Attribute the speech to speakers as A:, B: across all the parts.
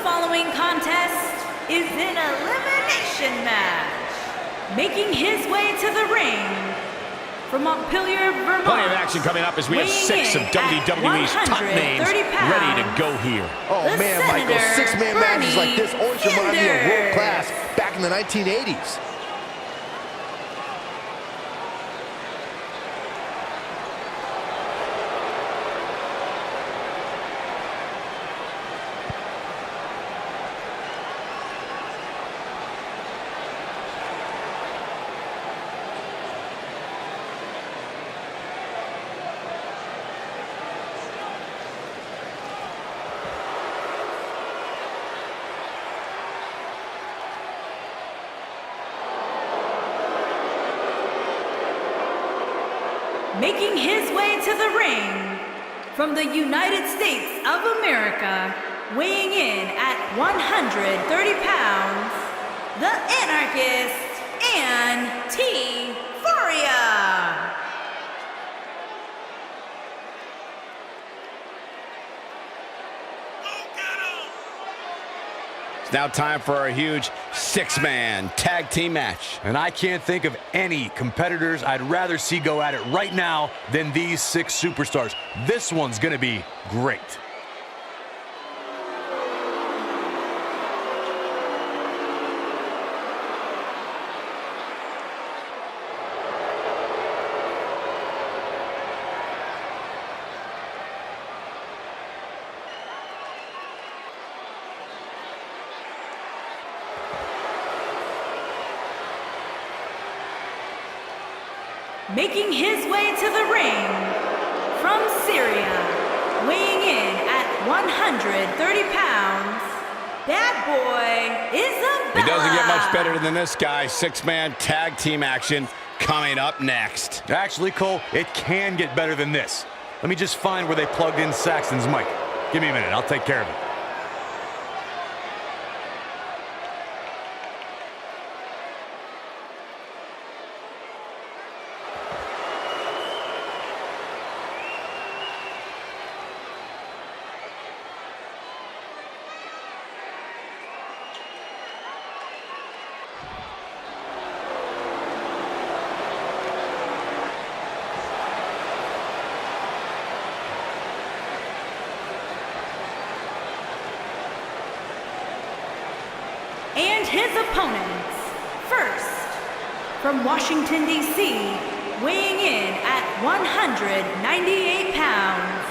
A: following contest is an elimination match. Making his way to the ring from Montpelier, Vermont.
B: Plenty of action coming up as we have 6 of WWE's top names ready to go here.
C: Oh man, Michael, 6-man matches like this always remind me of world class back in the 1980s.
A: Making his way to the ring from the United States of America, weighing in at 130 pounds, the Anarchist, Antifa.
B: It's now time for our huge 6-man tag team match.
D: And I can't think of any competitors I'd rather see go at it right now than these 6 superstars. This one's gonna be great.
A: Making his way to the ring from Syria, weighing in at 130 pounds, that boy Isabella.
B: It doesn't get much better than this guy. 6-man tag team action coming up next.
D: Actually, Cole, it can get better than this. Let me just find where they plugged in Saxton's mic. Give me a minute, I'll take care of it.
A: And his opponents, first, from Washington, D.C., weighing in at 198 pounds,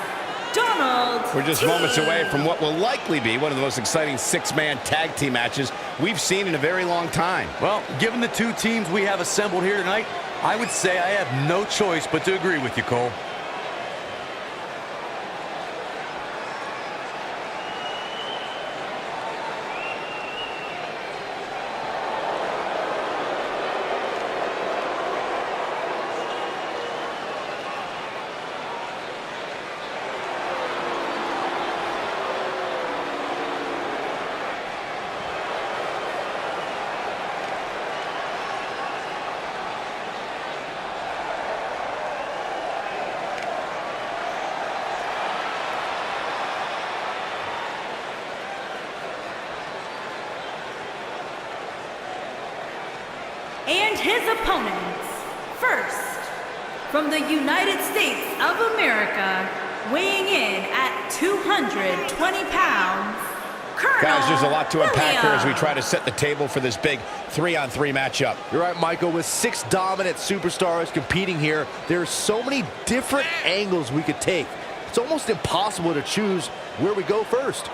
A: Donald
B: We're just moments away from what will likely be one of the most exciting 6-man tag team matches we've seen in a very long time.
D: Well, given the 2 teams we have assembled here tonight, I would say I have no choice but to agree with you, Cole.
A: and his opponents, first, from the United States of America, weighing in at 220 pounds, Colonel
B: Guys, there's a lot to unpack here as we
A: Williams.
B: try to set the table for this big 3-on-3 matchup.
C: You're right, Michael. With 6 dominant superstars competing here, there's so many different angles we could take. It's almost impossible to choose where we go first.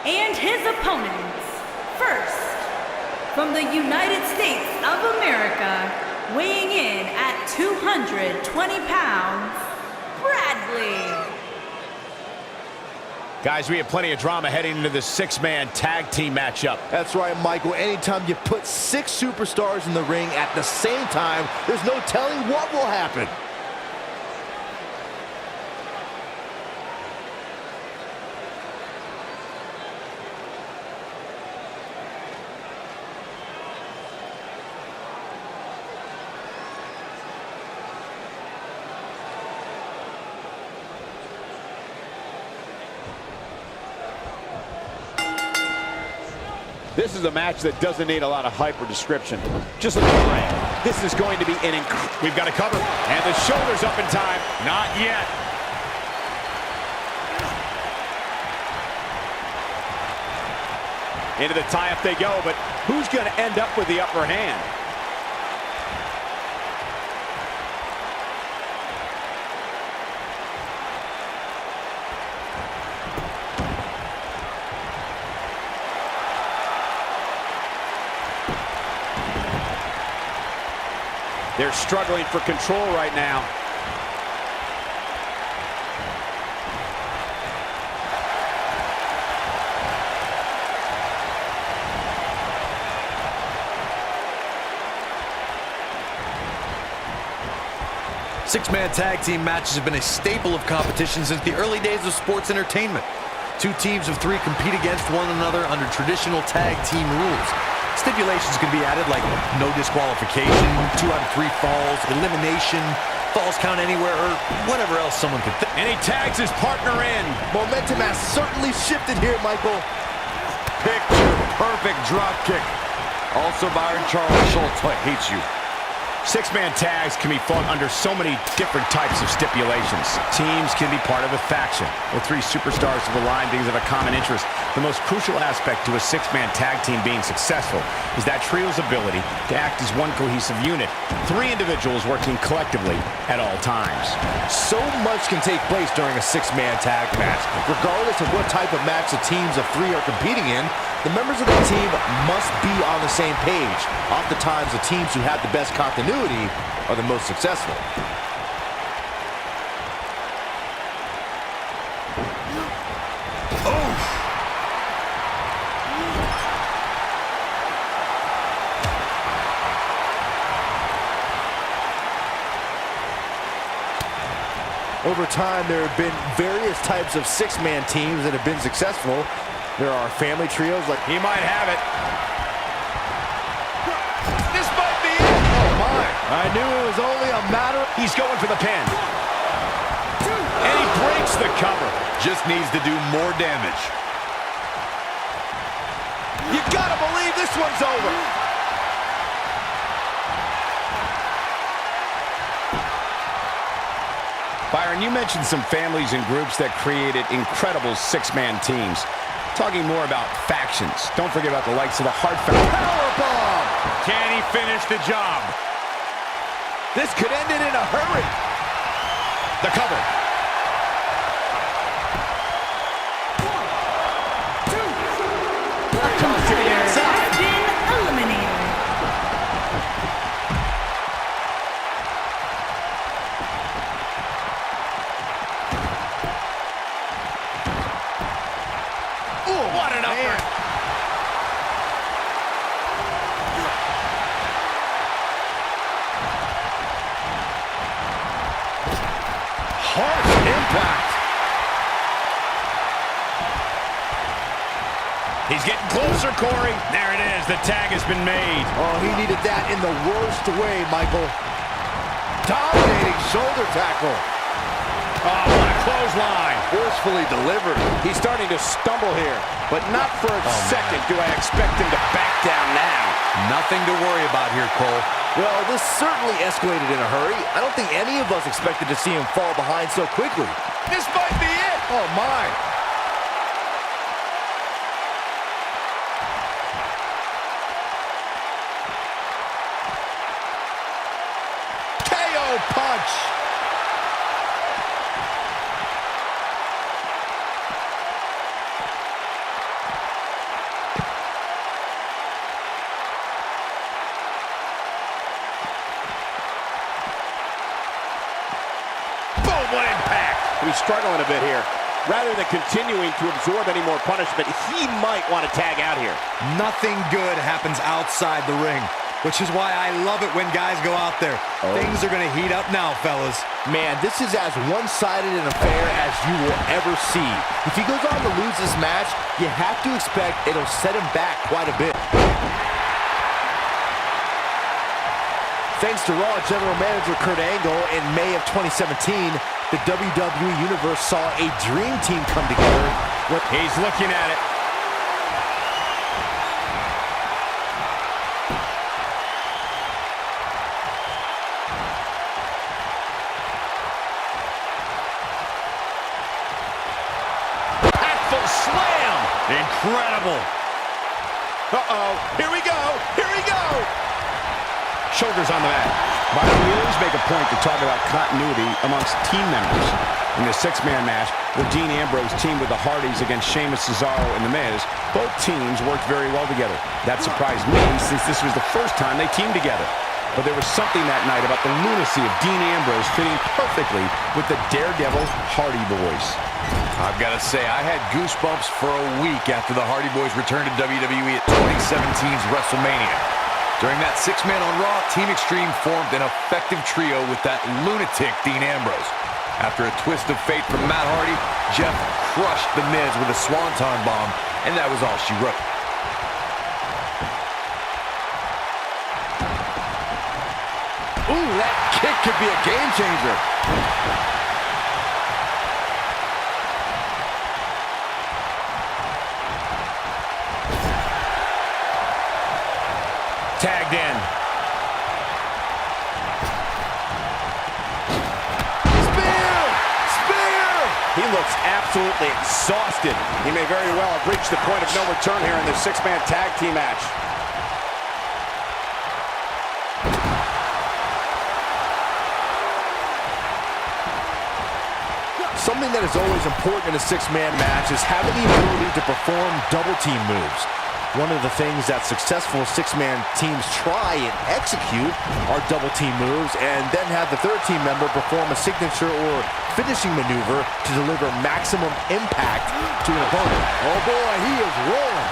A: And his opponents, first, from the United States of America, weighing in at 220 pounds, Bradley.
B: Guys, we have plenty of drama heading into the six-man tag team matchup.
C: That's right, Michael. Anytime you put 6 superstars in the ring at the same time, there's no telling what will happen.
E: This is a match that doesn't need a lot of hype or description. Just look at the ring. This is going to be an
B: We've got a cover, and the shoulder's up in time. Not yet.
E: into the tie-up they go, but who's going to end up with the upper hand? They're struggling for control right now.
D: Six-man tag team matches have been a staple of competition since the early days of sports entertainment. Two teams of 3 compete against one another under traditional tag team rules. Stipulations can be added like no disqualification, 2 out of 3 falls, elimination, falls count anywhere, or whatever else someone could think.
B: And he tags his partner in.
C: Momentum has certainly shifted here, Michael.
E: Picture perfect drop kick. Also, Byron Charles Schultz hates you.
B: Six-man tags can be fought under so many different types of stipulations. Teams can be part of a faction, or 3 superstars have aligned because of a common interest. The most crucial aspect to a six-man tag team being successful is that trio's ability to act as one cohesive unit, 3 individuals working collectively at all times.
C: So much can take place during a 6-man tag match. Regardless of what type of match the teams of 3 are competing in, the members of the team must be on the same page. Oftentimes, the teams who have the best continuity are the most successful. Over time, there have been various types of 6-man teams that have been successful. There are family trios like...
B: He might have it.
E: This might be it.
C: Oh, my. I knew it was only a matter...
B: He's going for the pin. And he breaks the cover.
D: Just needs to do more damage.
C: You gotta believe this one's over.
B: Byron, you mentioned some families and groups that created incredible 6-man teams. Talking more about factions. Don't forget about the likes of the Heartfelt.
C: Powerbomb!
E: Can he finish the job? This could end it in a hurry.
B: The cover.
A: A competitor has been eliminated.
B: What an upper.
C: Harsh impact.
B: He's getting closer, Corey. There it is. The tag has been made.
C: Oh, he needed that in the worst way, Michael. Dominating shoulder tackle.
B: Oh, what a clothesline.
C: Forcefully delivered.
E: He's starting to stumble here, but not for a second do I expect him to back down now.
D: Nothing to worry about here, Cole.
C: Well, this certainly escalated in a hurry. I don't think any of us expected to see him fall behind so quickly.
E: This might be it.
C: Oh, my. KO punch.
B: Boom, what impact.
E: He's struggling a bit here. Rather than continuing to absorb any more punishment, he might want to tag out here.
D: Nothing good happens outside the ring, which is why I love it when guys go out there. Things are going to heat up now, fellas.
C: Man, this is as one-sided an affair as you will ever see. If he goes on to lose this match, you have to expect it'll set him back quite a bit. Thanks to Raw General Manager Kurt Angle, in May of 2017, the WWE Universe saw a dream team come together.
B: He's looking at it.
E: Slam!
B: Incredible.
E: Uh-oh. Here we go. Here we go.
B: Shoulders on the mat. But we always make a point to talk about continuity amongst team members. In the six-man match, where Dean Ambrose teamed with the Hardys against Sheamus, Cesaro, and The Miz, both teams worked very well together. That surprised me, since this was the first time they teamed together. But there was something that night about the lunacy of Dean Ambrose fitting perfectly with the Daredevil Hardy Boys.
D: I've got to say, I had goosebumps for a week after the Hardy Boys returned to WWE at 2017's WrestleMania. During that six-man on Raw, Team Extreme formed an effective trio with that lunatic Dean Ambrose. After a twist of fate from Matt Hardy, Jeff crushed The Miz with a swanton bomb, and that was all she wrote.
C: Ooh, that kick could be a game changer.
B: Tagged in.
C: Spear! Spear!
E: He looks absolutely exhausted. He may very well have reached the point of no return here in this six-man tag team match.
C: Something that is always important in a six-man match is having the ability to perform double-team moves. One of the things that successful six-man teams try and execute are double-team moves, and then have the third team member perform a signature or finishing maneuver to deliver maximum impact to an opponent. Oh boy, he is rolling.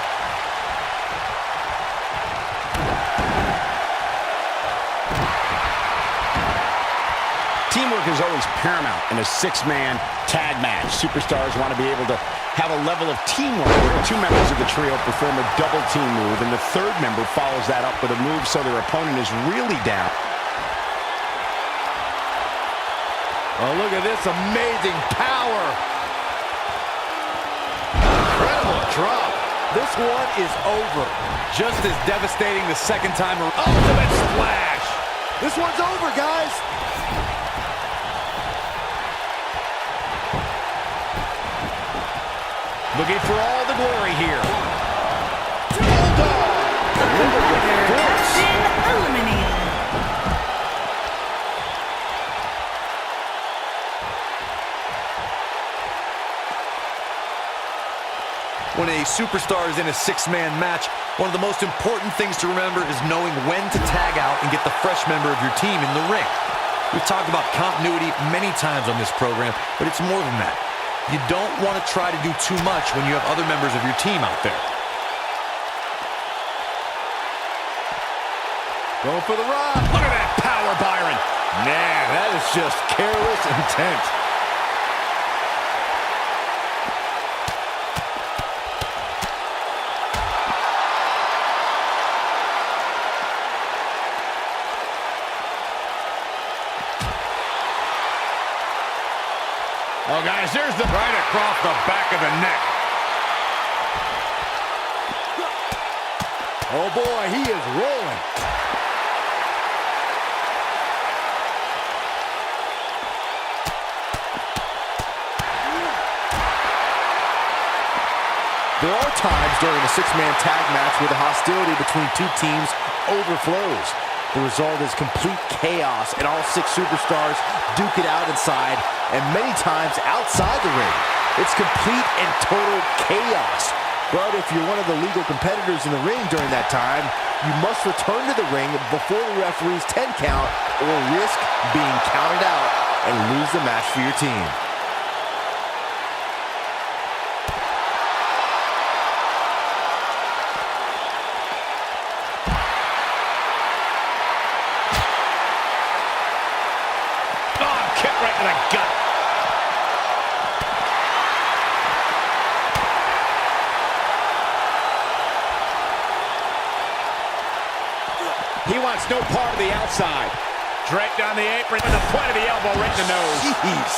B: Teamwork is always paramount in a six-man tag match. Superstars want to be able to have a level of teamwork where two members of the trio perform a double team move, and the third member follows that up with a move so their opponent is really down.
C: Oh, look at this amazing power. Incredible drop. This one is over.
D: Just as devastating the second time around.
C: Ultimate splash. This one's over, guys.
B: Looking for all the glory here.
A: Has been eliminated.
D: When a superstar is in a six-man match, one of the most important things to remember is knowing when to tag out and get the fresh member of your team in the ring. We've talked about continuity many times on this program, but it's more than that. You don't want to try to do too much when you have other members of your team out there.
C: Going for the rock.
B: Look at that power, Byron.
C: Man, that is just careless intent.
B: Oh, guys, there's the right across the back of the neck.
C: Oh, boy, he is rolling. There are times during a six-man tag match where the hostility between two teams overflows. The result is complete chaos, and all six superstars duke it out inside, and many times outside the ring. It's complete and total chaos. But if you're one of the legal competitors in the ring during that time, you must return to the ring before the referee's 10 count or risk being counted out and lose the match for your team.
E: wants no part of the outside.
B: Draped on the apron with the point of the elbow right in the nose.
C: Jeez.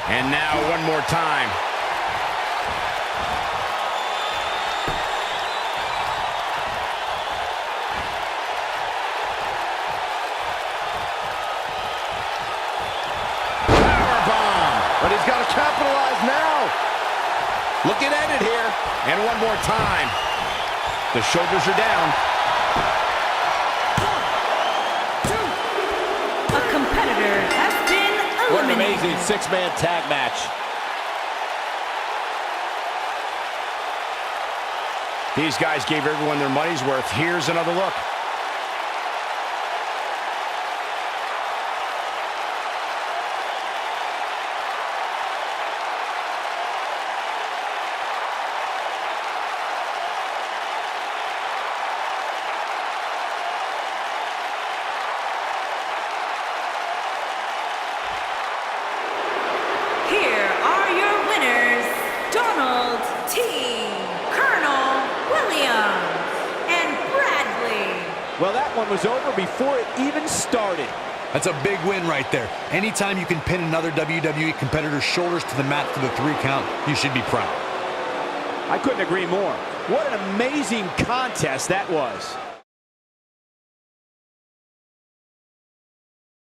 B: And now one more time.
C: But he's got to capitalize now.
E: Looking at it here.
B: And one more time. The shoulders are down.
A: A competitor has been eliminated.
E: What an amazing six-man tag match.
B: These guys gave everyone their money's worth. Here's another look.
A: Here are your winners, Donald T. Colonel Williams and Bradley.
E: Well, that one was over before it even started.
D: That's a big win right there. Anytime you can pin another WWE competitor's shoulders to the mat for the 3 count, you should be proud.
E: I couldn't agree more. What an amazing contest that was.